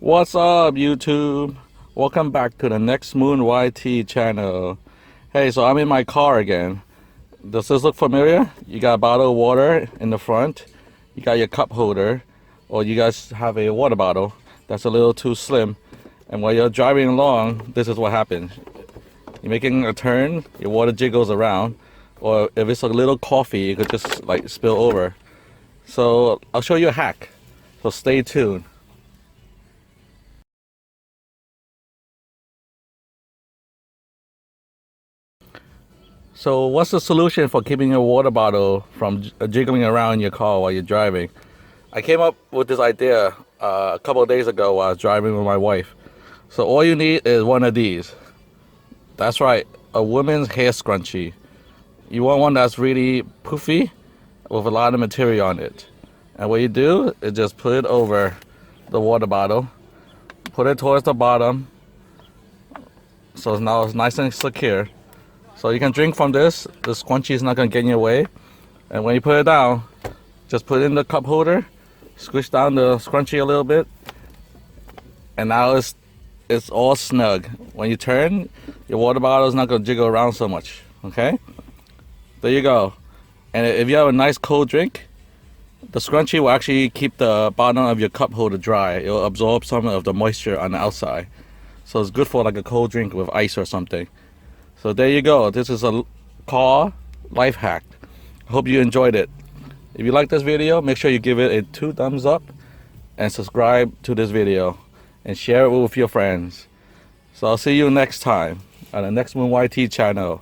What's up, YouTube? Welcome back to the Next Moon YT channel. Hey, so I'm in my car again. Does this look familiar? You got a bottle of water in the front, you got your cup holder, or you guys have a water bottle that's a little too slim. And while you're driving along, this is what happens. You're making a turn, your water jiggles around, or if it's a little coffee, it could just like spill over. So I'll show you a hack. So stay tuned. So what's the solution for keeping your water bottle from jiggling around in your car while you're driving? I came up with this idea a couple of days ago while I was driving with my wife. So all you need is one of these. That's right, a woman's hair scrunchie. You want one that's really puffy with a lot of material on it. And what you do is just put it over the water bottle, put it towards the bottom, so now it's nice and secure. So you can drink from this. The scrunchie is not going to get in your way. And when you put it down, just put it in the cup holder, squish down the scrunchie a little bit, and now it's all snug. When you turn, your water bottle is not going to jiggle around so much. Okay? There you go. And if you have a nice cold drink, the scrunchie will actually keep the bottom of your cup holder dry. It will absorb some of the moisture on the outside. So it's good for like a cold drink with ice or something. So there you go. This is a car life hack. I hope you enjoyed it. If you like this video, make sure you give it a 2 thumbs up and subscribe to this video and share it with your friends. So I'll see you next time on the Next Moon YT channel.